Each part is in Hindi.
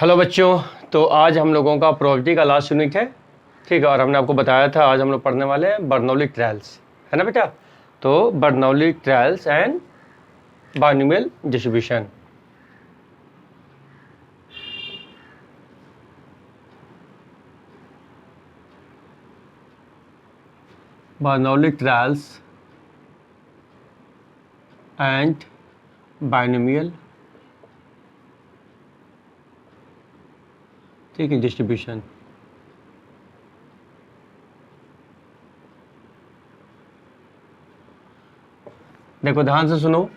हेलो बच्चों। तो आज हम लोगों का प्रोबेबिलिटी का लास्ट यूनिट है, ठीक है। और हमने आपको बताया था आज हम लोग पढ़ने वाले हैं बर्नौली ट्रायल्स, है ना बेटा। तो Bernoulli trials and binomial distribution. Bernoulli trials and binomial, ठीक है, डिस्ट्रीब्यूशन। देखो ध्यान से सुनो,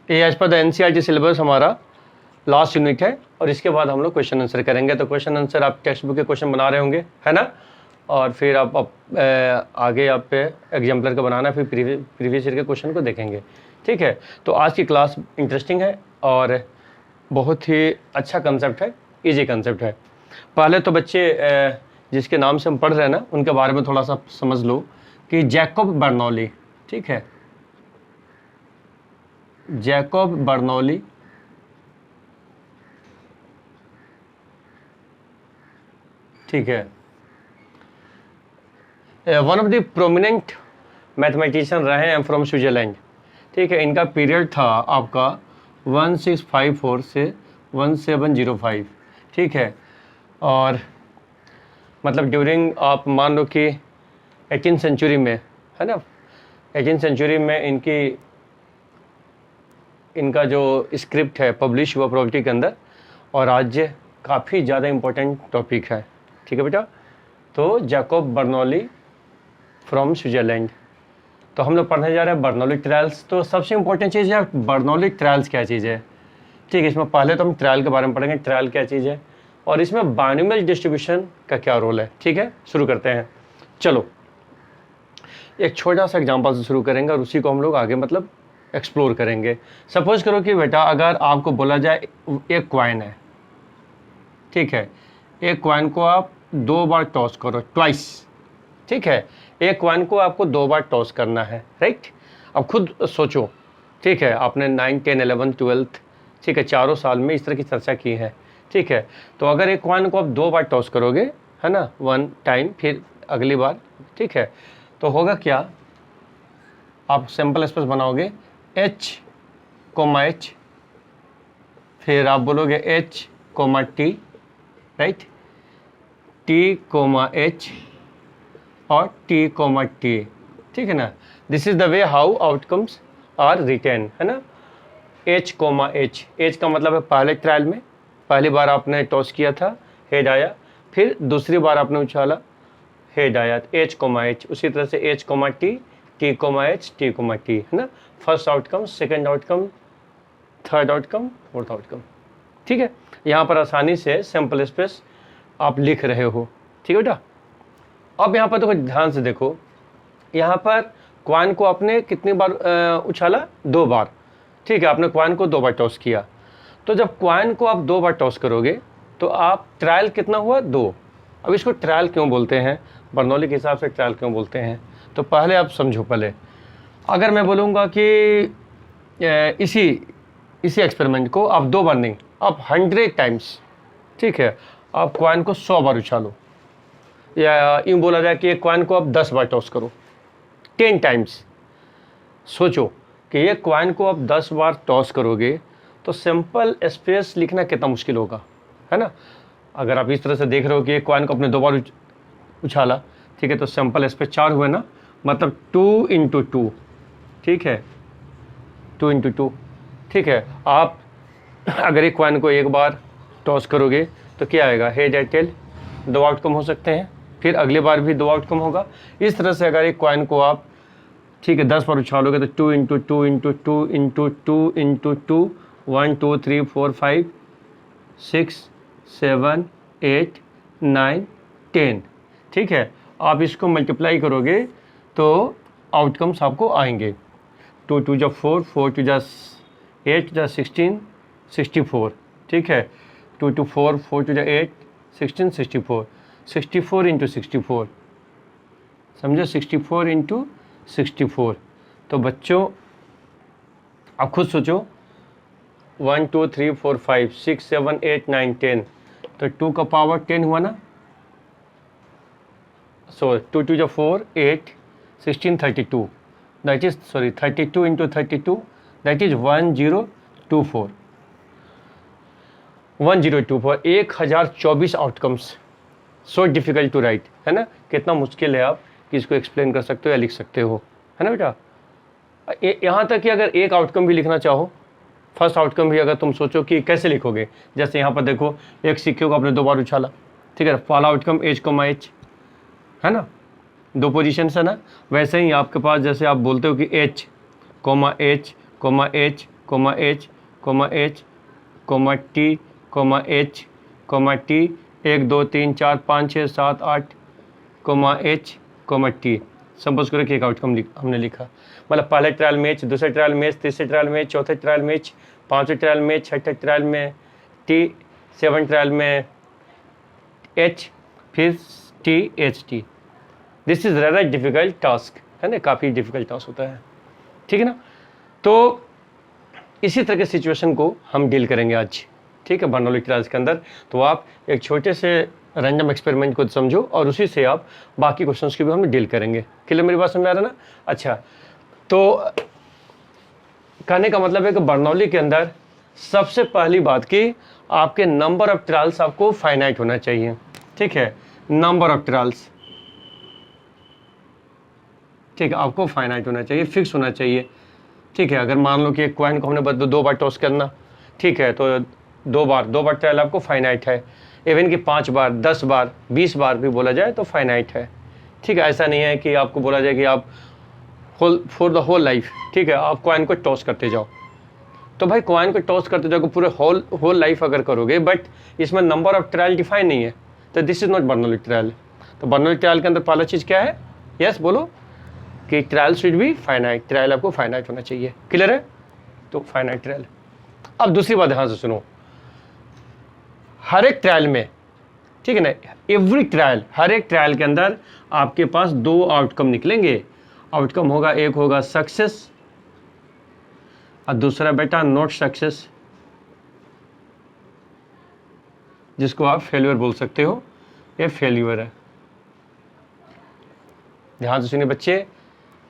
ये as per the NCERT syllabus हमारा लास्ट यूनिट है और इसके बाद हम लोग क्वेश्चन आंसर करेंगे। तो क्वेश्चन आंसर आप टेक्स्ट बुक के क्वेश्चन बना रहे होंगे, है ना। और फिर आप आगे आप पे एग्जाम्पलर का बनाना, फिर प्रीवियस ईयर के क्वेश्चन को देखेंगे, ठीक है। तो आज की क्लास इंटरेस्टिंग है और बहुत ही अच्छा कंसेप्ट है, इजी कंसेप्ट है। पहले तो बच्चे जिसके नाम से हम पढ़ रहे हैं ना, उनके बारे में थोड़ा सा समझ लो कि जैकब बर्नौली, ठीक है, जैकब बर्नौली ठीक है, one of the prominent mathematician रहे हैं फ्रॉम स्विट्जरलैंड, ठीक है। इनका पीरियड था आपका 1654 से 1705, ठीक है। और मतलब ड्यूरिंग आप मान लो कि 18th सेंचुरी में, है ना, 18th सेंचुरी में इनका जो स्क्रिप्ट है पब्लिश हुआ प्रोबेबिलिटी के अंदर, और आज काफ़ी ज़्यादा इम्पोर्टेंट टॉपिक है, ठीक है बेटा। तो जैकब बर्नौली फ्रॉम स्विट्जरलैंड। तो हम लोग पढ़ने जा रहे हैं बर्नौली ट्रायल्स। तो सबसे इम्पोर्टेंट चीज़ है बर्नौली ट्रायल्स क्या चीज़ है, ठीक है। इसमें पहले तो हम ट्रायल के बारे में पढ़ेंगे, ट्रायल क्या चीज़ है और इसमें बाइनोमियल डिस्ट्रीब्यूशन का क्या रोल है, ठीक है। शुरू करते हैं, चलो एक छोटा सा एग्जांपल से शुरू करेंगे और उसी को हम लोग आगे मतलब एक्सप्लोर करेंगे। सपोज करो कि बेटा अगर आपको बोला जाए एक कॉइन है, ठीक है, एक कॉइन को आप 2 बार टॉस करो, ट्वाइस, ठीक है। एक कॉइन को आपको 2 बार टॉस करना है, राइट। अब खुद सोचो, ठीक है, आपने 9, 10, 11, 12, ठीक है, चारों साल में इस तरह की चर्चा की है, ठीक है। तो अगर एक कॉइन को आप 2 बार टॉस करोगे, है ना, 1 टाइम, फिर अगली बार, ठीक है, तो होगा क्या, आप सिंपल स्पेस बनाओगे H, H, फिर आप बोलोगे H, T, right, T, H और T, T, ठीक है ना। This is the way how outcomes are written, है ना। H, H का मतलब है पहले ट्रायल में पहली बार आपने टॉस किया था, हेड आया, फिर दूसरी बार आपने उछाला, हेड आया, H, H। उसी तरह से H, T, T, H, T, T, है ना। First outcome, second outcome, third outcome, fourth outcome, ठीक है। यहाँ पर आसानी से सैम्पल स्पेस आप लिख रहे हो, ठीक है बेटा। अब यहाँ पर तो ध्यान से देखो, यहाँ पर कॉइन को आपने कितनी बार उछाला, 2 बार, ठीक है। आपने कॉइन को 2 बार टॉस किया। तो जब कॉइन को आप 2 बार टॉस करोगे तो आप ट्रायल कितना हुआ, 2। अब इसको ट्रायल क्यों बोलते हैं, बर्नौली के हिसाब से ट्रायल क्यों बोलते हैं, तो पहले आप समझो। पहले अगर मैं बोलूँगा कि इसी एक्सपेरिमेंट को आप 2 बार नहीं, आप 100 टाइम्स, ठीक है, आप कॉइन को 100 बार उछालो, या यूँ बोला जाए कि एक कॉइन को आप 10 बार टॉस करो, 10 टाइम्स। सोचो कि ये कॉइन को आप 10 बार टॉस करोगे तो सिंपल स्पेस लिखना कितना मुश्किल होगा, है ना। अगर आप इस तरह से देख रहे हो कि एक कॉइन को आपने 2 बार उछाला, ठीक है, तो सिंपल स्पेस 4 हुए ना, मतलब 2 × 2, ठीक है, 2 × 2, ठीक है। आप अगर एक कॉइन को 1 बार टॉस करोगे तो क्या आएगा, हेड या टेल, 2 आउटकम हो सकते हैं, फिर अगली बार भी 2 आउटकम होगा। इस तरह से अगर एक कॉइन को आप, ठीक है, 10 बार उछालोगे तो 2 × 2 × 2 × 2 × 2, 1, 2, 3, 4, 5, 6, 7, 8, 9, 10, ठीक है। आप इसको मल्टीप्लाई करोगे तो आउटकम्स आपको आएंगे, 2 × 2 = 4, 4 × 2 = 8, 16, 64, ठीक है, 2 × 4, 4 × 2 = 8, 16, 64, 64 × 64, समझो, 64 × 64। तो बच्चों आप खुद सोचो 1 2 3 4 5 6 7 8 9 10, तो 2 का पावर 10 हुआ ना, सो 2 2 जो 4 8 16 32, that is 32 into 32, that is 1024 1024 1024 outcomes. So difficult to write, है ना, कितना मुश्किल है आप किसको एक्सप्लेन कर सकते हो या लिख सकते हो, है ना बेटा। यहाँ तक कि अगर एक आउटकम भी लिखना चाहो, फर्स्ट आउटकम भी अगर तुम सोचो कि कैसे लिखोगे, जैसे यहाँ पर देखो एक सिक्के को आपने 2 बार उछाला, ठीक है, पहला आउटकम एच कोमा एच, है ना, 2 पोजीशन है ना। वैसे ही आपके पास जैसे आप बोलते हो कि H comma H comma H comma H comma H comma T comma H comma T 1 2 3 4 5 6 7 8 comma H comma T, suppose करो कि एक आउटकम हमने लिखा, मतलब पहले ट्रायल में एच, दूसरे ट्रायल में एच, तीसरे ट्रायल में एच, चौथे ट्रायल में एच, पाँचवें ट्रायल में, छठे ट्रायल में टी, 7 ट्रायल में एच, फिर T H T. This is rather difficult task, है ना, काफ़ी डिफिकल्ट टास्क होता है, ठीक है ना। तो इसी तरह के सिचुएशन को हम डील करेंगे आज, ठीक है, बर्नौली ट्रायल्स के अंदर। तो आप एक छोटे से रैंडम एक्सपेरिमेंट को समझो और उसी से आप बाकी क्वेश्चंस की भी हम डील करेंगे। क्लियर मेरी बात समझ आ रहा है ना। अच्छा, तो कहने का मतलब है कि बर्नौली के अंदर सबसे पहली बात कि आपके नंबर ऑफ ट्रायल्स आपको फाइनाइट होना चाहिए, ठीक है, नंबर ऑफ ट्रायल्स, ठीक है, आपको फाइनाइट होना चाहिए, फिक्स होना चाहिए, ठीक है। अगर मान लो कि एक कॉइन को हमने 2 बार टॉस करना, ठीक है, तो 2 बार ट्रायल आपको फाइनाइट है। इवन कि 5 बार 10 बार 20 बार भी बोला जाए तो फाइनाइट है, ठीक है। ऐसा नहीं है कि आपको बोला जाए कि आप फॉर द होल लाइफ, ठीक है, आप कॉइन को टॉस करते जाओ, तो भाई कॉइन को टॉस करते जाओ पूरे होल लाइफ अगर करोगे, बट इसमें नंबर ऑफ ट्रायल डिफाइन नहीं है, तो this is not Bernoulli trial. तो बर्नौली ट्रायल के अंदर पहला चीज़ क्या है, यस बोलो, कि trial should be finite, trial आपको फाइनाइट होना चाहिए। क्लियर है, तो फाइनाइट ट्रायल। अब दूसरी बात ध्यान से सुनो, हर एक ट्रायल में, ठीक है ना, एवरी ट्रायल, हर एक ट्रायल के अंदर आपके पास 2 आउटकम निकलेंगे। आउटकम होगा, एक होगा सक्सेस और दूसरा बेटा नॉट सक्सेस, जिसको आप फेल्यूर बोल सकते हो, ये फेल्यूर है। ध्यान से सुनिए बच्चे,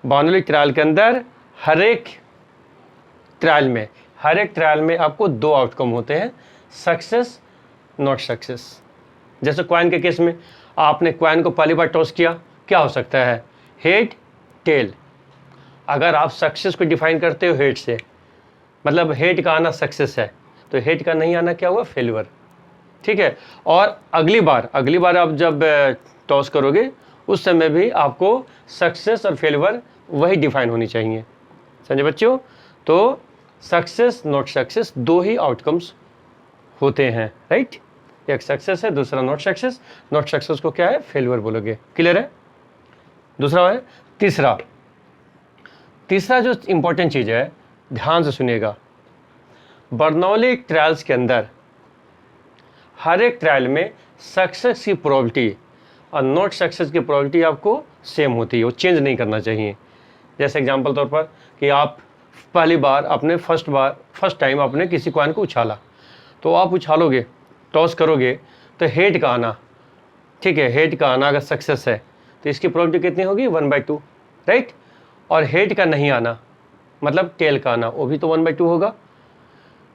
बर्नौली ट्रायल के अंदर हर एक ट्रायल में आपको 2 आउटकम होते हैं, सक्सेस नॉट सक्सेस। जैसे कॉइन के केस में आपने कॉइन को पहली बार टॉस किया, क्या हो सकता है, हेड टेल। अगर आप सक्सेस को डिफाइन करते हो हेड से, मतलब हेड का आना सक्सेस है, तो हेड का नहीं आना क्या हुआ, फेल्यूर, ठीक है। और अगली बार आप जब टॉस करोगे उस समय भी आपको सक्सेस और फेल्यूर वही डिफाइन होनी चाहिए, समझे बच्चों। तो success not success 2 he outcomes होते हैं, राइट, एक सक्सेस है, दूसरा नॉट सक्सेस। नॉट सक्सेस को क्या है, फेल्यूर बोलोगे। क्लियर है। दूसरा है तीसरा जो इंपॉर्टेंट चीज़ है, ध्यान से सुनिएगा, बर्नौली ट्रायल्स के अंदर हर एक ट्रायल में सक्सेस की प्रोबेबिलिटी और नॉट सक्सेस की प्रोबेबिलिटी आपको सेम होती है, वो चेंज नहीं करना चाहिए। जैसे एग्जांपल तौर पर कि आप पहली बार अपने फर्स्ट टाइम आपने किसी कॉइन को उछाला, तो आप उछालोगे, टॉस करोगे, तो हेड का आना, ठीक है, हेड का आना अगर सक्सेस है तो इसकी प्रोबेबिलिटी कितनी होगी, 1/2, राइट। और हेड का नहीं आना, मतलब टेल का आना, वो भी तो 1/2 होगा।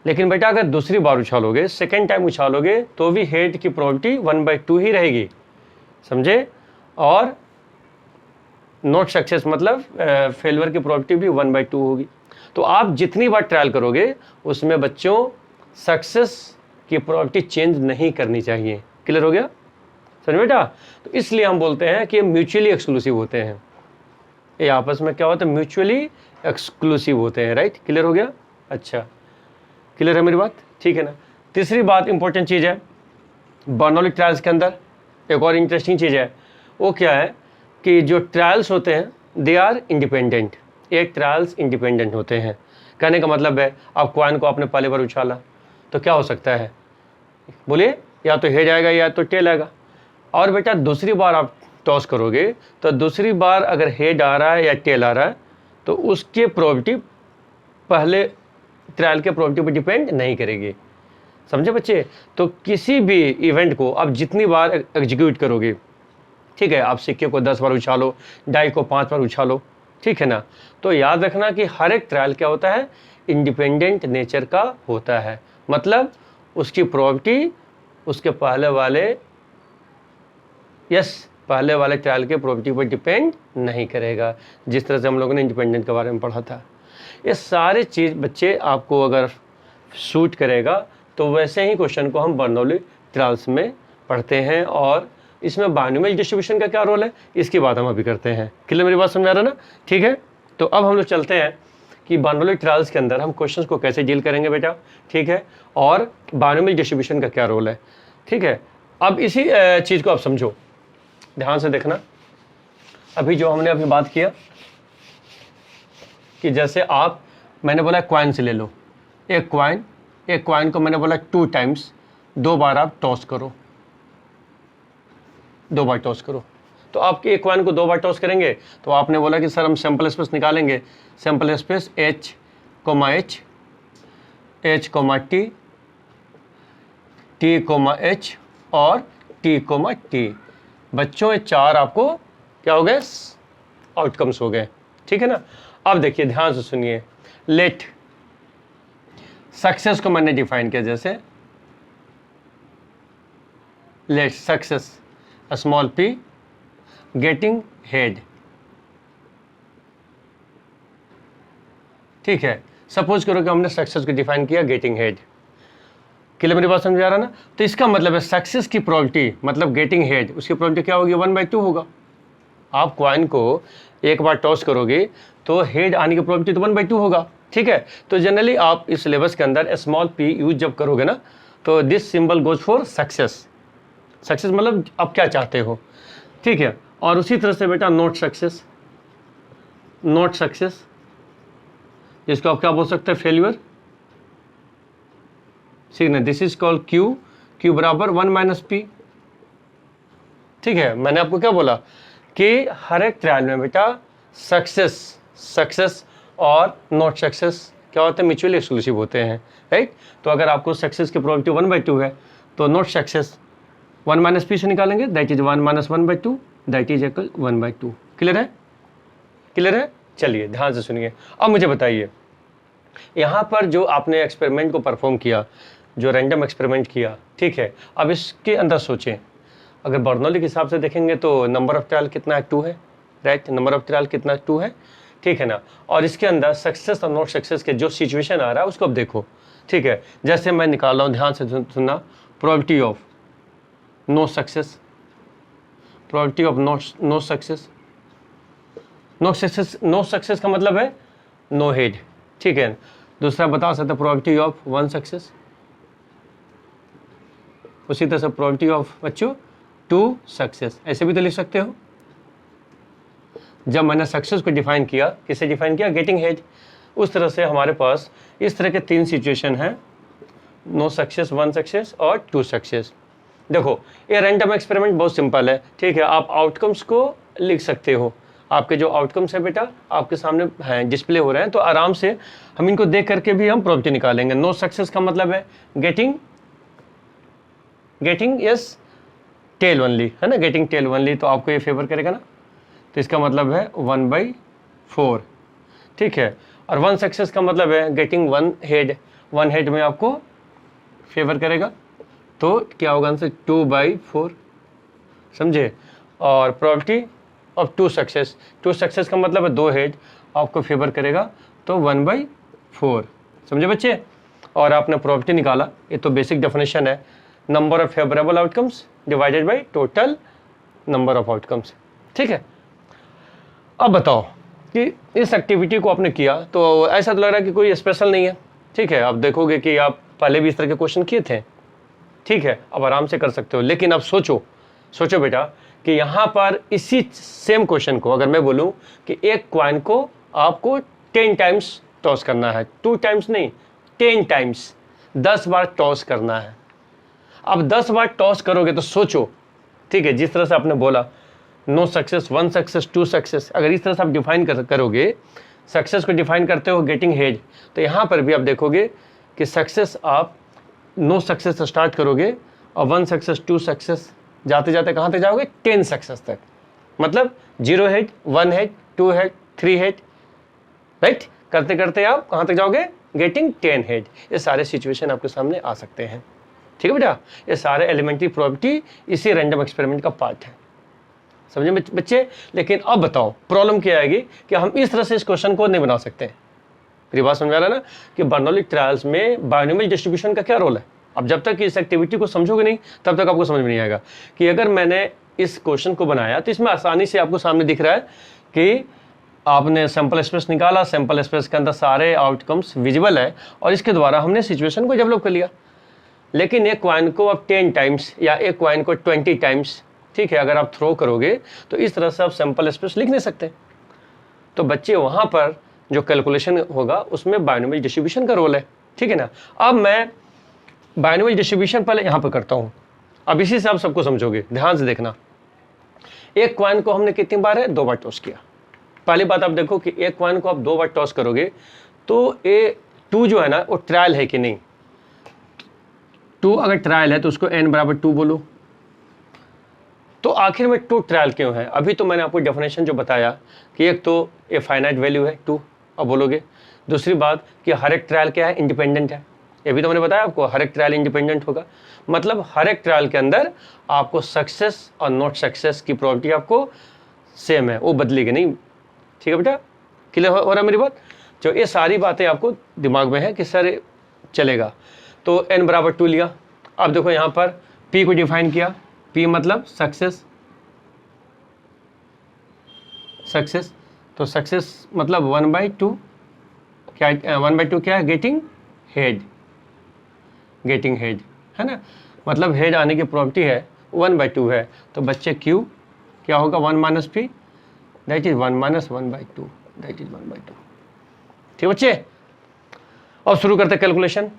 लेकिन बेटा अगर दूसरी बार उछालोगे, सेकेंड टाइम उछालोगे, तो भी हेड की प्रोबेबिलिटी 1/2 ही रहेगी, समझे। और नॉट सक्सेस मतलब फेल्यूर की प्रोबेबिलिटी भी 1/2 होगी। तो आप जितनी बार ट्रायल करोगे उसमें बच्चों सक्सेस की प्रोबेबिलिटी चेंज नहीं करनी चाहिए। क्लियर हो गया, समझ बेटा। तो इसलिए हम बोलते हैं कि म्यूचुअली एक्सक्लूसिव होते हैं, ये आपस में क्या होता है, म्यूचुअली एक्सक्लूसिव होते हैं, राइट। क्लियर हो गया, अच्छा क्लियर है मेरी बात, ठीक है ना। तीसरी बात इंपॉर्टेंट चीज़ है बर्नौली ट्रायल्स के अंदर, एक और इंटरेस्टिंग चीज़ है, वो क्या है कि जो ट्रायल्स होते हैं दे आर इंडिपेंडेंट, एक ट्रायल्स इंडिपेंडेंट होते हैं। कहने का मतलब है आप कॉइन को आपने पहली बार उछाला तो क्या हो सकता है, बोलिए, या तो हेड आएगा या तो टेल आएगा। और बेटा दूसरी बार आप टॉस करोगे तो दूसरी बार अगर हेड आ रहा है या टेल आ रहा है तो उसके प्रोबेबिलिटी पहले ट्रायल के प्रोबेबिलिटी पर डिपेंड नहीं करेगी। समझे बच्चे? तो किसी भी इवेंट को आप जितनी बार एग्जीक्यूट करोगे, ठीक है, आप सिक्के को 10 बार उछालो, डाई को 5 बार उछालो, ठीक है ना, तो याद रखना कि हर एक ट्रायल क्या होता है, इंडिपेंडेंट नेचर का होता है। मतलब उसकी प्रोबेबिलिटी उसके पहले वाले ट्रायल के प्रोबेबिलिटी पर डिपेंड नहीं करेगा, जिस तरह से हम लोगों ने इंडिपेंडेंट के बारे में पढ़ा था। ये सारे चीज़ बच्चे आपको अगर सूट करेगा तो वैसे ही क्वेश्चन को हम बर्नौली ट्रायल्स में पढ़ते हैं, और इसमें बाइनोमियल डिस्ट्रीब्यूशन का क्या रोल है इसकी बात हम अभी करते हैं। क्लियर मेरी बात समझ आ रहा है ना? ठीक है, तो अब हम लोग चलते हैं कि बर्नौली ट्रायल्स के अंदर हम क्वेश्चंस को कैसे डील करेंगे बेटा, ठीक है, और बाइनोमियल डिस्ट्रीब्यूशन का क्या रोल है। ठीक है, अब इसी चीज़ को आप समझो, ध्यान से देखना। अभी जो हमने अभी बात किया कि जैसे मैंने बोला क्वाइन से ले लो, एक क्वाइन को मैंने बोला 2 टाइम्स, 2 बार आप टॉस करो, 2 बार टॉस करो। तो आप एक क्वाइन को 2 बार टॉस करेंगे तो आपने बोला कि सर हम सैंपल स्पेस निकालेंगे, sample space H, H, T, T, H और T, T। बच्चों ये 4 आपको क्या हो गए, आउटकम्स हो गए, ठीक है ना। अब देखिए ध्यान से सुनिए, लेट सक्सेस को मैंने डिफाइन किया, जैसे let success small p getting head, ठीक है। सपोज करो कि हमने सक्सेस को डिफाइन किया गेटिंग हेड। क्लियर मेरी बात समझ आ रहा ना? तो इसका मतलब है सक्सेस की प्रोबेबिलिटी, मतलब गेटिंग हेड, उसकी प्रोबेबिलिटी क्या होगी, 1/2 होगा। आप क्वाइन को एक बार टॉस करोगे तो हेड आने की प्रोबेबिलिटी तो 1/2 होगा, ठीक है। तो जनरली आप इस सिलेबस के अंदर स्मॉल p यूज जब करोगे ना, तो this symbol goes for success. Success मतलब आप क्या चाहते हो, ठीक है। और उसी तरह से बेटा नॉट सक्सेस, जिसको आप क्या बोल सकते हैं, फेल्यूर, ठीक है। दिस इज कॉल्ड Q बराबर 1 - p, ठीक है। मैंने आपको क्या बोला कि हर एक ट्रायल में बेटा सक्सेस और नॉट सक्सेस क्या होते हैं, म्यूचुअली एक्सक्लूसिव होते हैं, राइट। तो अगर आपको सक्सेस की प्रोबेबिलिटी 1/2 है तो नॉट सक्सेस 1 - p से निकालेंगे, that is 1 - 1/2, that is equal 1/2। Clear है? चलिए ध्यान से सुनिए। अब मुझे बताइए, यहाँ पर जो आपने एक्सपेरिमेंट को परफॉर्म किया, जो रैंडम एक्सपेरिमेंट किया, ठीक है, अब इसके अंदर सोचें, अगर बर्नौली के हिसाब से देखेंगे तो नंबर ऑफ ट्रायल कितना है, 2 है, राइट। नंबर ऑफ ट्रायल कितना 2 है, ठीक है ना। और इसके अंदर सक्सेस और नॉट सक्सेस के जो सिचुएशन आ रहा है उसको अब देखो, ठीक है। जैसे मैं निकाल रहा हूँ, ध्यान से सुनना, probability of no success, probability of no success का मतलब है नो हेड, ठीक है। दूसरा बता सकते प्रोबेबिलिटी ऑफ 1 सक्सेस, उसी तरह से प्रोबेबिलिटी ऑफ बच्चों 2 सक्सेस, ऐसे भी तो लिख सकते हो। जब मैंने सक्सेस को डिफाइन किया, किसे डिफाइन किया, गेटिंग हेड, उस तरह से हमारे पास इस तरह के 3 सिचुएशन हैं, नो सक्सेस, 1 सक्सेस और 2 सक्सेस। देखो ये रैंडम एक्सपेरिमेंट बहुत सिंपल है, ठीक है। आप आउटकम्स को लिख सकते हो, आपके जो आउटकम्स है बेटा आपके सामने हैं, डिस्प्ले हो रहे हैं, तो आराम से हम इनको देख करके भी हम प्रोबेबिलिटी निकालेंगे। नो सक्सेस का मतलब है गेटिंग यस टेल ओनली, है ना, गेटिंग टेल ओनली, तो आपको ये फेवर करेगा ना, तो इसका मतलब है 1/4, ठीक है। और 1 सक्सेस का मतलब है गेटिंग 1 हेड में आपको फेवर करेगा, तो क्या होगा आंसर 2/4, समझे। और प्रोबेबिलिटी ऑफ 2 सक्सेस का मतलब है 2 हेड आपको फेवर करेगा, तो 1/4, समझे बच्चे। और आपने प्रोबेबिलिटी निकाला, ये तो बेसिक डेफिनेशन है, number of favourable outcomes divided by total number of outcomes, ठीक है। अब बताओ कि इस एक्टिविटी को आपने किया तो ऐसा तो लग रहा है कि कोई स्पेशल नहीं है, ठीक है। आप देखोगे कि आप पहले भी इस तरह के क्वेश्चन किए थे, ठीक है, अब आराम से कर सकते हो। लेकिन अब सोचो बेटा कि यहाँ पर इसी सेम क्वेश्चन को अगर मैं बोलूँ कि एक क्वाइन को आपको 10 टाइम्स टॉस करना है, 2 टाइम्स नहीं, 10 टाइम्स, 10 बार टॉस करना है। अब 10 बार टॉस करोगे तो सोचो, ठीक है, जिस तरह से आपने बोला नो सक्सेस, 1 सक्सेस, 2 सक्सेस, अगर इस तरह से आप डिफाइन करोगे सक्सेस को डिफाइन करते हो गेटिंग हेड, तो यहाँ पर भी आप देखोगे कि सक्सेस आप नो सक्सेस से स्टार्ट करोगे और 1 सक्सेस 2 सक्सेस जाते जाते कहाँ तक जाओगे 10 सक्सेस तक, मतलब 0 head 1 head 2 head 3 head, right, करते करते आप कहाँ तक जाओगे गेटिंग 10 हेड। ये सारे सिचुएशन आपके सामने आ सकते हैं, ठीक है बेटा। ये सारे एलिमेंट्री प्रॉपर्टी इसी रैंडम एक्सपेरिमेंट का पार्ट है, समझे बच्चे। लेकिन अब बताओ प्रॉब्लम क्या आएगी कि हम इस तरह से इस क्वेश्चन को नहीं बना सकते। मेरी बात समझ आ रहा है ना कि बर्नौली ट्रायल्स में बायनोमियल डिस्ट्रीब्यूशन का क्या रोल है। अब जब तक इस एक्टिविटी को समझोगे नहीं तब तक आपको समझ में नहीं आएगा कि अगर मैंने इस क्वेश्चन को बनाया तो इसमें आसानी से आपको सामने दिख रहा है कि आपने सैंपल स्पेस निकाला, सैंपल स्पेस के अंदर सारे आउटकम्स विजिबल है और इसके द्वारा हमने सिचुएशन को डेवलप कर लिया। लेकिन एक क्वाइन को आप 10 टाइम्स या एक क्वाइन को 20 टाइम्स, ठीक है, अगर आप थ्रो करोगे तो इस तरह से आप सैंपल स्पेस लिख नहीं सकते। तो बच्चे वहाँ पर जो कैलकुलेशन होगा उसमें बायनोमियल डिस्ट्रीब्यूशन का रोल है, ठीक है ना। अब मैं बायनोमियल डिस्ट्रीब्यूशन पहले यहाँ पर करता हूँ, अब इसी से आप सबको समझोगे, ध्यान से देखना। एक क्वाइन को हमने कितनी बार है 2 बार टॉस किया। पहली बात आप देखो कि एक क्वाइन को आप 2 बार टॉस करोगे तो ये 2 जो है ना वो ट्रायल है कि नहीं। 2 अगर ट्रायल है तो उसको n बराबर 2 बोलो। तो आखिर में 2 ट्रायल क्यों है? अभी तो मैंने आपको डेफिनेशन जो बताया कि एक तो ये फाइनाइट वैल्यू है 2, अब बोलोगे। दूसरी बात कि हर एक ट्रायल क्या है, इंडिपेंडेंट है। ये भी तो मैंने बताया आपको, हर एक ट्रायल इंडिपेंडेंट होगा, मतलब हर एक ट्रायल के अंदर आपको सक्सेस और नॉट सक्सेस की प्रोबेबिलिटी आपको सेम है, वो बदलेगी नहीं, ठीक है बेटा। क्लियर हो रहा है मेरी बात? जो ये सारी बातें आपको दिमाग में है कि सर चलेगा। तो n बराबर 2 लिया। अब देखो यहाँ पर p को डिफाइन किया, p मतलब सक्सेस, सक्सेस तो सक्सेस मतलब 1/2, क्या 1/2 क्या है, गेटिंग हेड, गेटिंग हेड है ना, मतलब हेड आने की प्रोबेबिलिटी है 1/2 है। तो बच्चे q क्या होगा 1 minus p, that is 1 minus 1/2, that is 1/2, ठीक बच्चे। अब शुरू करते कैलकुलेशन।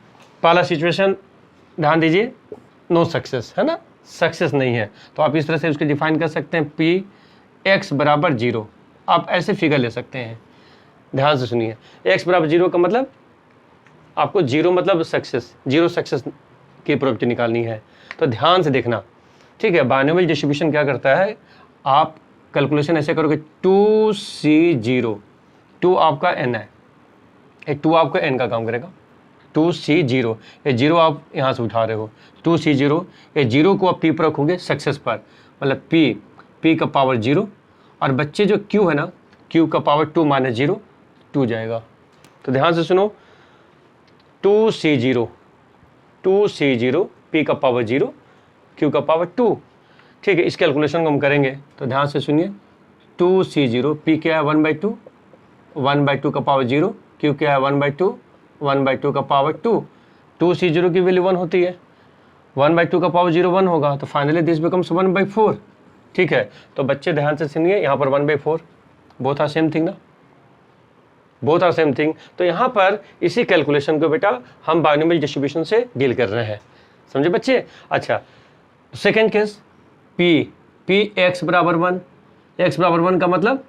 पहला सिचुएशन ध्यान दीजिए, नो सक्सेस है ना, सक्सेस नहीं है, तो आप इस तरह से उसको डिफाइन कर सकते हैं p x बराबर 0। आप ऐसे फिगर ले सकते हैं, ध्यान से सुनिए। x बराबर 0 का मतलब आपको 0 मतलब सक्सेस, 0 सक्सेस की प्रोबेबिलिटी निकालनी है, तो ध्यान से देखना, ठीक है। बायनोमियल डिस्ट्रीब्यूशन क्या करता है, आप कैलकुलेशन ऐसे करोगे 2c0, 2 आपका n है, ये 2 आपका n का काम करेगा, 2c0, ये 0 आप यहाँ से उठा रहे हो, 2c0, ये 0 को आप p पर रखोगे सक्सेस पर, मतलब p का पावर 0, और बच्चे जो q है ना, q का पावर 2 माइनस 0, 2 जाएगा। तो ध्यान से सुनो, 2c0, p का पावर 0, q का पावर 2, ठीक है। इस कैलकुलेशन को हम करेंगे तो ध्यान से सुनिए, 2c0, p क्या है 1/2, 1/2 का पावर 0, q क्या है 1/2, 1/2 का पावर 2, 2c0 की वैल्यू 1 होती है, 1/2 का पावर 0 1 होगा, तो फाइनली दिस बिकम्स 1/4, ठीक है। तो बच्चे ध्यान से सुनिए, यहाँ पर 1/4, बोथ आर सेम थिंग ना, बोथ आर सेम थिंग। तो यहाँ पर इसी कैलकुलेशन को बेटा हम बायनोमियल डिस्ट्रीब्यूशन से डील कर रहे हैं, समझे बच्चे। अच्छा, सेकेंड केस p x बराबर 1, x बराबर 1 का मतलब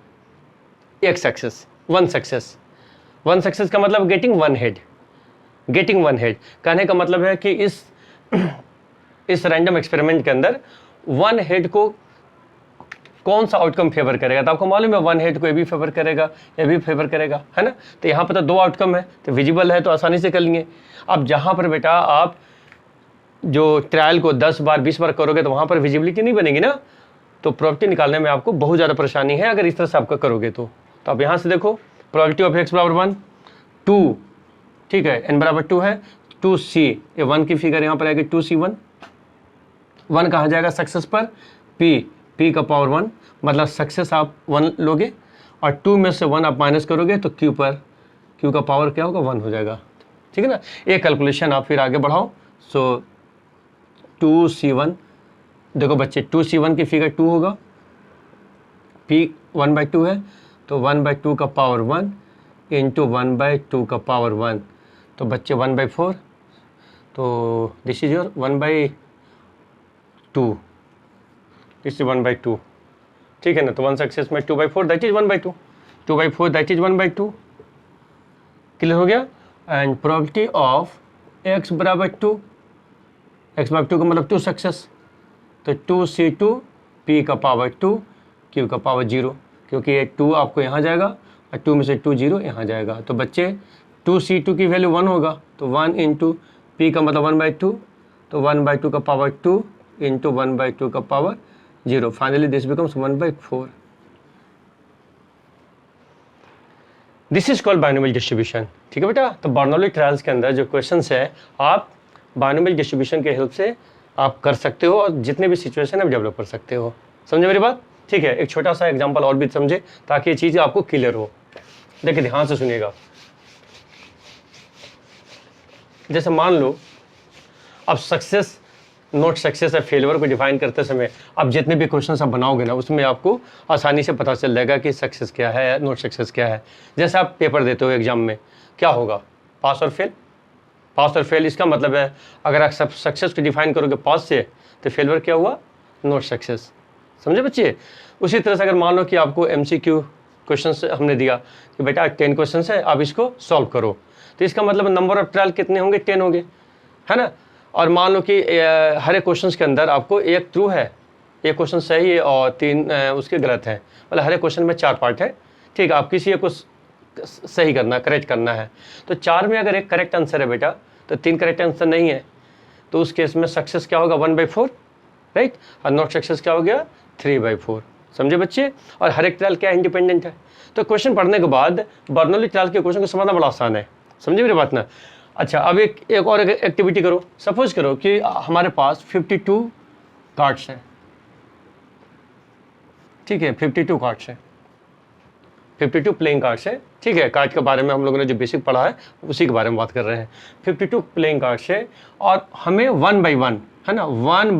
एक सक्सेस, 1 सक्सेस, 1 सक्सेस का मतलब गेटिंग 1 हेड, गेटिंग 1 हेड। कहने का मतलब है कि इस रैंडम एक्सपेरिमेंट के अंदर 1 हेड को कौन सा आउटकम फेवर करेगा, तो आपको मालूम है 1 हेड को ये भी फेवर करेगा, ये भी फेवर करेगा, है ना। तो यहाँ पर तो 2 आउटकम है, तो विजिबल है तो आसानी से कर लेंगे। अब जहाँ पर बेटा आप जो ट्रायल को 10 बार 20 बार करोगे तो वहाँ पर विजिबिलिटी नहीं बनेगी ना, तो प्रोबेबिलिटी निकालने में आपको बहुत ज़्यादा परेशानी है अगर इस तरह से आपका करोगे तो। आप यहाँ से देखो, प्रोबेबिलिटी ऑफ x बराबर 1, 2, ठीक है, n बराबर 2 है, 2c, ये 1 की फिगर यहाँ पर आएगी 2c1, 1 कहाँ जाएगा सक्सेस पर, p का पावर 1, मतलब सक्सेस आप 1 लोगे और 2 में से 1 आप माइनस करोगे तो q का पावर क्या होगा 1 हो जाएगा, ठीक है ना। ये कैलकुलेशन आप फिर आगे बढ़ाओ। सो 2c1, देखो बच्चे 2c1 की फिगर 2 होगा, p 1/2 है, तो 1/2 का पावर 1 इंटू 1/2 का पावर 1, तो बच्चे 1/4, तो this is your 1/2, this is 1/2, ठीक है ना। तो 1 सक्सेस में 2/4 that is 1/2, 2/4 that is 1/2, clear हो गया। एंड प्रोबेबिलिटी ऑफ x बराबर 2, x बराबर 2 का मतलब 2 सक्सेस, तो 2c2 p का पावर 2 q का पावर 0, क्योंकि ये 2 आपको यहाँ जाएगा और 2 में से 2 0 यहाँ जाएगा। तो बच्चे 2c2 की वैल्यू 1 होगा, तो 1 इंटू p का मतलब 1/2, तो 1/2 का पावर 2 इंटू 1/2 का power 0, finally this becomes 1/4। This is called binomial distribution. ठीक है बेटा, तो बर्नौली ट्रायल्स के अंदर जो क्वेश्चन है आप बाइनोमियल डिस्ट्रीब्यूशन के हेल्प से आप कर सकते हो और जितने भी सिचुएशन आप डेवलप कर सकते हो। समझे मेरी बात? ठीक है, एक छोटा सा एग्जांपल और भी समझे ताकि ये चीज़ आपको क्लियर हो। देखिए ध्यान से सुनिएगा। जैसे मान लो अब सक्सेस, नॉट सक्सेस या फेलियर को डिफाइन करते समय आप जितने भी क्वेश्चन आप बनाओगे ना उसमें आपको आसानी से पता चल जाएगा कि सक्सेस क्या है, नॉट सक्सेस क्या है। जैसे आप पेपर देते हो एग्जाम में, क्या होगा? पास और फेल। पास और फेल इसका मतलब है अगर आप सब सक्सेस को डिफाइन करोगे पास से, तो फेलियर क्या हुआ? Not success. समझे बच्चे? उसी तरह से अगर मान लो कि आपको MCQ क्वेश्चन हमने दिया कि बेटा 10 क्वेश्चन है, आप इसको सॉल्व करो, तो इसका मतलब नंबर ऑफ ट्रायल कितने होंगे? 10 होंगे, है ना। और मान लो कि हर एक क्वेश्चन के अंदर आपको एक ट्रू है, एक क्वेश्चन सही है और 3 उसके गलत है, मतलब हर एक क्वेश्चन में 4 पार्ट है। ठीक है, आप किसी एक को सही करना, करेक्ट करना है, तो 4 में अगर एक करेक्ट आंसर है बेटा, तो 3 करेक्ट आंसर नहीं है, तो उस केस में सक्सेस क्या होगा? 1/4, राइट। और नॉट सक्सेस क्या हो गया? 3/4। समझे बच्चे? और हर एक ट्रायल क्या इंडिपेंडेंट है। तो क्वेश्चन पढ़ने के बाद बर्नौली ट्रायल के क्वेश्चन को समझना बड़ा आसान है। समझे मेरी बात ना? अच्छा, अब एक और एक्टिविटी करो। सपोज करो कि हमारे पास 52 कार्ड्स हैं। ठीक है, 52 कार्ड्स हैं, 52 प्लेइंग कार्ड्स है। ठीक है, कार्ड के बारे में हम लोगों ने जो बेसिक पढ़ा है उसी के बारे में बात कर रहे हैं। 52 प्लेइंग कार्ड्स है और हमें 1 by 1, है ना, 1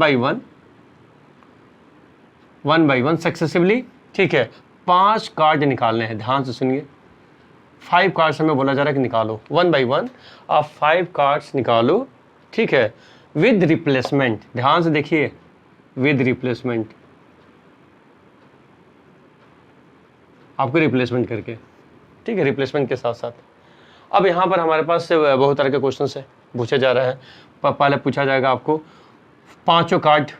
by 1 सक्सेसिवली, ठीक है, 5 कार्ड निकालने हैं। ध्यान से सुनिए, 5 कार्ड्स हमें बोला जा रहा है कि निकालो। 1 by 1 आप 5 कार्ड्स निकालो। ठीक है, विद रिप्लेसमेंट। ध्यान से देखिए, विद रिप्लेसमेंट, आपको रिप्लेसमेंट करके। ठीक है, रिप्लेसमेंट के साथ साथ अब यहाँ पर हमारे पास से बहुत तरह के क्वेश्चन है पूछा जा रहा है। पहले पूछा जाएगा आपको पांचों कार्ड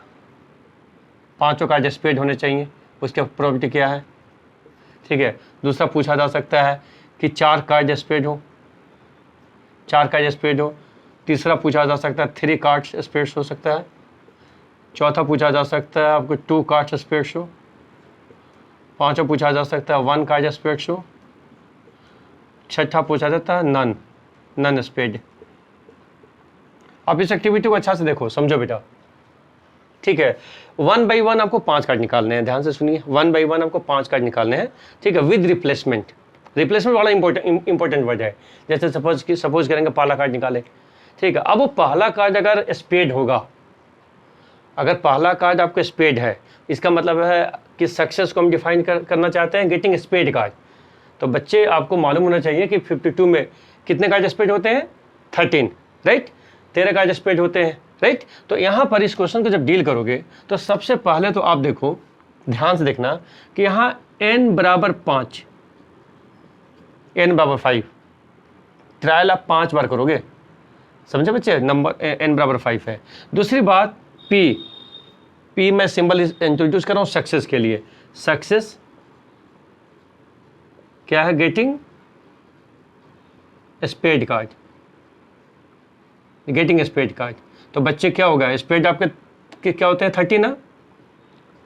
स्पेड होने चाहिए, उसकी प्रोबेबिलिटी क्या है। ठीक है, दूसरा पूछा जा सकता है कि 4 कार्ड स्पेड हो, 4 कार्ड स्पेड हो। तीसरा पूछा जा सकता है 3 कार्ड्स स्पेड्स हो सकता है। चौथा पूछा जा सकता है आपको 2 कार्ड्स स्पेड्स हो। पांचवा पूछा जा सकता है 1 कार्ड स्पेड्स हो। छठा पूछा जाता है नन स्पेड। आप इस एक्टिविटी को अच्छा से देखो, समझो बेटा। ठीक है, 1 by 1 आपको 5 कार्ड निकालने हैं। ध्यान से सुनिए, 1 by 1 आपको 5 कार्ड निकालने हैं। ठीक है, विद रिप्लेसमेंट। रिप्लेसमेंट बड़ा इंपॉर्टेंट वर्ड है। जैसे सपोज करेंगे पहला कार्ड निकाले। ठीक है, अब वो पहला कार्ड अगर स्पेड होगा, अगर पहला कार्ड आपका स्पेड है, इसका मतलब है कि सक्सेस को हम डिफाइन करना चाहते हैं गेटिंग स्पेड कार्ड। तो बच्चे आपको मालूम होना चाहिए कि 52 में कितने कार्ड स्पेड होते हैं? 13, राइट। 13 कार्ड स्पेड होते हैं, राइट। तो यहाँ पर इस क्वेश्चन को जब डील करोगे तो सबसे पहले तो आप देखो, ध्यान से देखना कि यहाँ n बराबर 5, n बराबर 5, ट्रायल आप 5 बार करोगे। समझे बच्चे? नंबर n बराबर 5 है। दूसरी बात p मैं सिंबल इंट्रोड्यूस कर रहा हूँ सक्सेस के लिए। सक्सेस क्या है? Getting spade card, getting spade card. तो बच्चे क्या होगा? स्पेड आपके क्या होते हैं? 13 ना,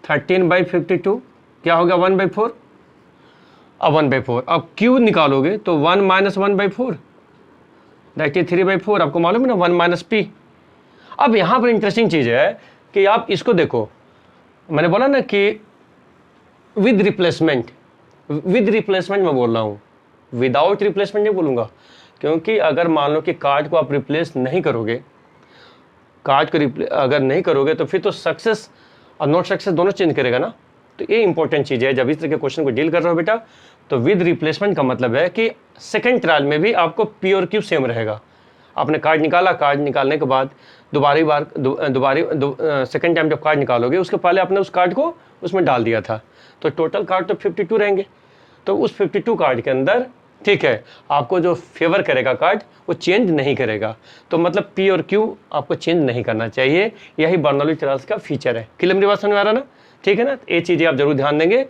13 by 52 क्या होगा? 1/4। अब 1/4 अब क्यू निकालोगे तो 1 - 1/4 दैट इज 3/4। आपको मालूम है ना, 1 - p। अब यहाँ पर इंटरेस्टिंग चीज़ है कि आप इसको देखो, मैंने बोला ना कि विद रिप्लेसमेंट मैं बोल रहा हूँ, विदाउट रिप्लेसमेंट नहीं बोलूँगा, क्योंकि अगर मान लो कि कार्ड को आप रिप्लेस नहीं करोगे, कार्ड को अगर नहीं करोगे तो फिर तो सक्सेस और नॉट सक्सेस दोनों चेंज करेगा ना। तो ये इंपॉर्टेंट चीज़ है जब इस तरह के क्वेश्चन को डील कर रहे हो बेटा। तो विद रिप्लेसमेंट का मतलब है कि सेकंड ट्रायल में भी आपको पी और क्यू सेम रहेगा। आपने कार्ड निकाला, कार्ड निकालने के बाद दोबारा सेकंड टाइम जब कार्ड निकालोगे उसके पहले आपने उस कार्ड को उसमें डाल दिया था, तो टोटल कार्ड तो 52 रहेंगे। तो उस 52 कार्ड के अंदर ठीक है, आपको जो फेवर करेगा कार्ड वो चेंज नहीं करेगा। तो मतलब पी और क्यू आपको चेंज नहीं करना चाहिए, यही बर्नौली ट्रायल्स का फीचर है। क्लियर मेरी बात समझ में आ रहा ना? ठीक है ना, ये चीज़ें आप जरूर ध्यान देंगे,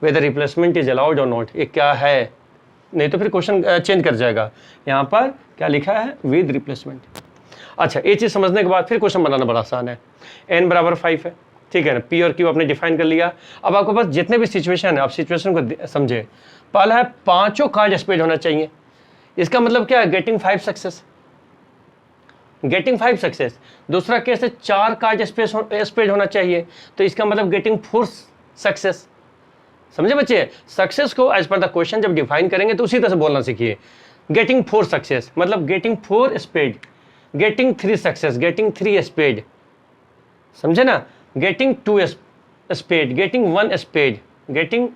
वेदर रिप्लेसमेंट इज अलाउड और नॉट, ये क्या है, नहीं तो फिर क्वेश्चन चेंज कर जाएगा। यहाँ पर क्या लिखा है, विद रिप्लेसमेंट। अच्छा, ये चीज़ समझने के बाद फिर क्वेश्चन बनाना बड़ा आसान है। n बराबर 5 है, ठीक है ना, पी और क्यू आपने डिफाइन कर लिया। अब आपके पास जितने भी सिचुएशन है, आप सिचुएशन को समझे। पहला है पांचों कार्ड स्पेड होना चाहिए, इसका मतलब क्या है, गेटिंग 5 सक्सेस, गेटिंग 5 सक्सेस। दूसरा केस है 4 कार्ड स्पेड होना चाहिए, तो इसका मतलब गेटिंग 4 सक्सेस। समझे बच्चे, सक्सेस को एज पर द क्वेश्चन जब डिफाइन करेंगे तो उसी तरह से बोलना सीखिए। गेटिंग 4 सक्सेस मतलब getting 4 spade, getting 3 success, getting 3 spade, समझे ना, getting 2 spade, getting 1 spade, getting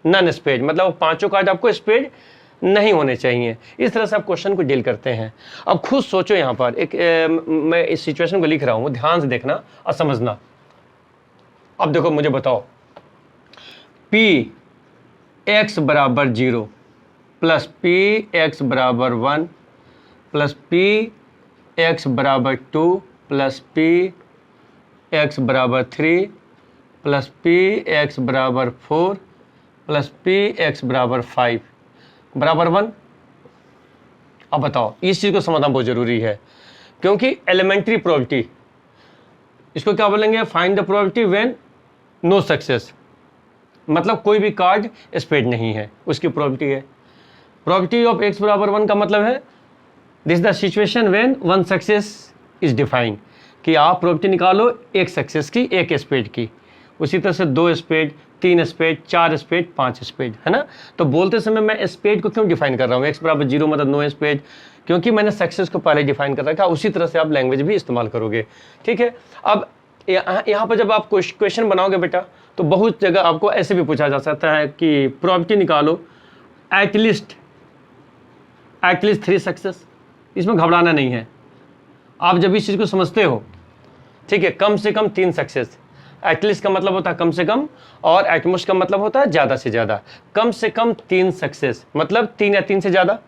none spade, मतलब पांचों कार्ड आपको स्पेड नहीं होने चाहिए। इस तरह से आप क्वेश्चन को डील करते हैं। अब खुद सोचो, यहाँ पर एक मैं इस सिचुएशन को लिख रहा हूँ, ध्यान से देखना और समझना। अब देखो मुझे बताओ, पी एक्स बराबर 0 प्लस पी एक्स बराबर 1 प्लस पी एक्स बराबर 2 प्लस पी एक्स बराबर 3 प्लस पी एक्स बराबर 4 प्लस पी एक्स बराबर 5 बराबर 1। अब बताओ, इस चीज़ को समझना बहुत ज़रूरी है, क्योंकि एलिमेंट्री प्रोबेबिलिटी, इसको क्या बोलेंगे, find the probability when no success, मतलब कोई भी कार्ड स्पेड नहीं है, उसकी प्रोबेबिलिटी है। प्रोबेबिलिटी ऑफ एक्स बराबर 1 का मतलब है this the situation when 1 success is defined, कि आप प्रोबेबिलिटी निकालो एक सक्सेस की, एक स्पेड की। उसी तरह से 2 स्पेड, 3 स्पेड, 4 स्पेड, 5 स्पेड, है ना। तो बोलते समय मैं स्पेड को क्यों डिफाइन कर रहा हूँ, एक्स बराबर 0 मतलब नो स्पेड, क्योंकि मैंने सक्सेस को पहले डिफाइन कर रखा। उसी तरह से आप लैंग्वेज भी इस्तेमाल करोगे, ठीक है। अब यहाँ पर जब आप क्वेश्चन बनाओगे बेटा, तो बहुत जगह आपको ऐसे भी पूछा जा सकता है कि प्रोबेबिलिटी निकालो एटलीस्ट 3 सक्सेस। इसमें घबराना नहीं है, आप जब इस चीज़ को समझते हो, ठीक है, कम से कम 3 सक्सेस। एटलीस्ट का मतलब होता है कम से कम, और एटमोस्ट का मतलब होता है ज़्यादा से ज़्यादा। कम से कम 3 सक्सेस मतलब 3 या 3 से ज़्यादा।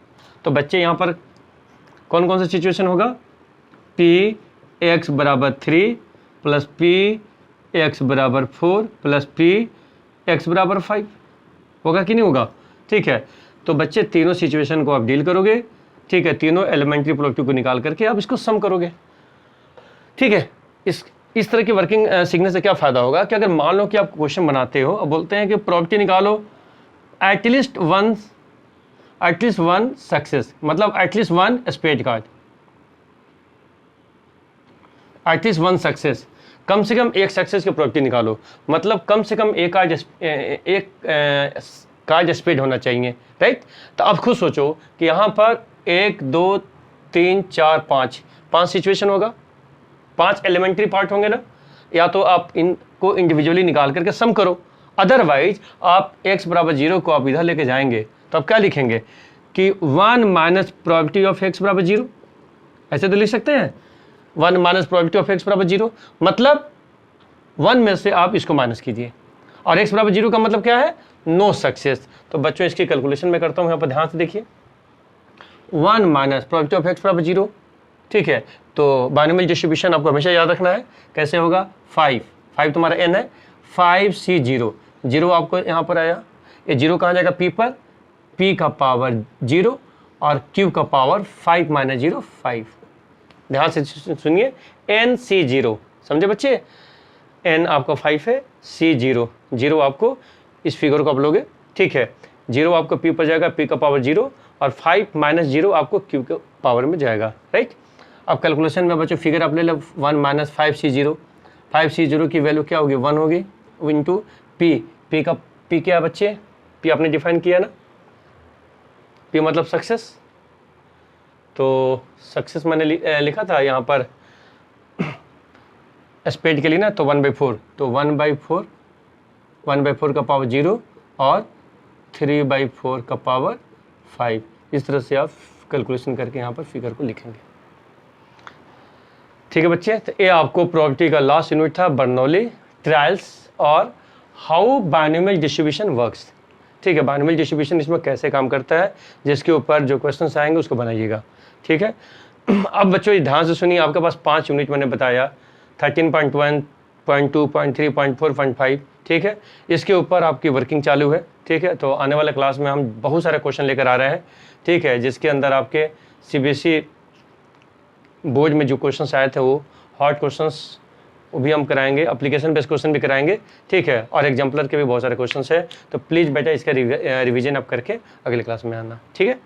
तो बच्चे यहाँ पर कौन कौन सा सिचुएशन होगा, पी एक्स बराबर 3 प्लस पी एक्स बराबर 4 प्लस पी एक्स बराबर 5 होगा कि नहीं होगा, ठीक है। तो बच्चे तीनों सिचुएशन को आप डील करोगे, ठीक है, तीनों एलिमेंट्री प्रोबेबिलिटी को निकाल करके आप इसको सम करोगे, ठीक है। इस तरह की वर्किंग सीखने से क्या फ़ायदा होगा कि अगर मान लो कि आप क्वेश्चन बनाते हो और बोलते हैं कि प्रोबेबिलिटी निकालो एटलीस्ट वन सक्सेस, मतलब at least 1 spade card, at least 1 success, कम से कम एक सक्सेस की प्रोबेबिलिटी निकालो, मतलब कम से कम एक कार्ड स्पेड होना चाहिए, राइट। तो आप खुद सोचो कि यहाँ पर 1 2 3 4 5 सिचुएशन होगा, 5 एलिमेंट्री पार्ट होंगे ना। या तो आप इनको इंडिविजुअली निकाल करके सम करो, अदरवाइज आप x बराबर 0 को आप इधर लेके जाएंगे तो आप क्या लिखेंगे कि 1 माइनस प्रोबेबिलिटी ऑफ x बराबर 0, ऐसे तो लिख सकते हैं 1 माइनस प्रोबेबिलिटी ऑफ x बराबर 0, मतलब 1 में से आप इसको माइनस कीजिए, और x बराबर 0 का मतलब क्या है, नो सक्सेस। तो बच्चों इसकी कैलकुलेशन मैं करता हूँ, यहाँ पर ध्यान से देखिए, 1 माइनस प्रोबेबिलिटी ऑफ x बराबर 0, ठीक है। तो बाइनोमियल डिस्ट्रीब्यूशन आपको हमेशा याद रखना है, कैसे होगा, 5 तुम्हारा n है, 5c0, 0 आपको यहाँ पर आया, ये 0 कहाँ जाएगा, p पर, p का पावर 0 और q का पावर 5 माइनस 0 5। ध्यान से सुनिए, nc0, समझे बच्चे, n आपका 5 है, c0, 0 आपको इस फिगर को आप लोगे, ठीक है, 0 आपको p पर जाएगा, p का पावर 0 और 5 माइनस 0 आपको q के पावर में जाएगा, राइट। अब कैलकुलेशन में बच्चों फिगर आप ले लो, 1 माइनस 5c0 की वैल्यू क्या होगी, 1 होगी, इंटू p का p क्या है बच्चे, p आपने डिफाइन किया ना, p मतलब सक्सेस। तो सक्सेस मैंने लिखा था यहाँ पर स्पेड के लिए ना, तो 1/4, तो 1/4 का पावर 0 और 3/4 का पावर 5। इस तरह से आप कैलकुलेशन करके यहाँ पर फिगर को लिखेंगे, ठीक है बच्चे। तो ये आपको प्रोबेबिलिटी का लास्ट यूनिट था, बर्नौली ट्रायल्स और हाउ बाइनोमियल डिस्ट्रीब्यूशन वर्क्स, ठीक है, बाइनोमियल डिस्ट्रीब्यूशन इसमें कैसे काम करता है, जिसके ऊपर जो क्वेश्चन आएंगे उसको बनाइएगा। ठीक है, अब बच्चों ध्यान से सुनिए, आपके पास 5 यूनिट मैंने बताया 13.1, 0.2, 0.3, 0.4, 0.5। ठीक है, इसके ऊपर आपकी वर्किंग चालू है। ठीक है, तो आने वाले क्लास में हम बहुत सारे क्वेश्चन लेकर आ रहे हैं। ठीक है, जिसके अंदर आपके CBSE बोर्ड में जो क्वेश्चन आए थे वो हार्ड क्वेश्चंस वो भी हम कराएंगे, एप्लीकेशन बेस्ड क्वेश्चन भी कराएंगे। ठीक है, और एग्जाम्पलर के भी बहुत सारे क्वेश्चन है। तो प्लीज़ बेटा इसका रिवीजन आप करके अगले क्लास में आना। ठीक है।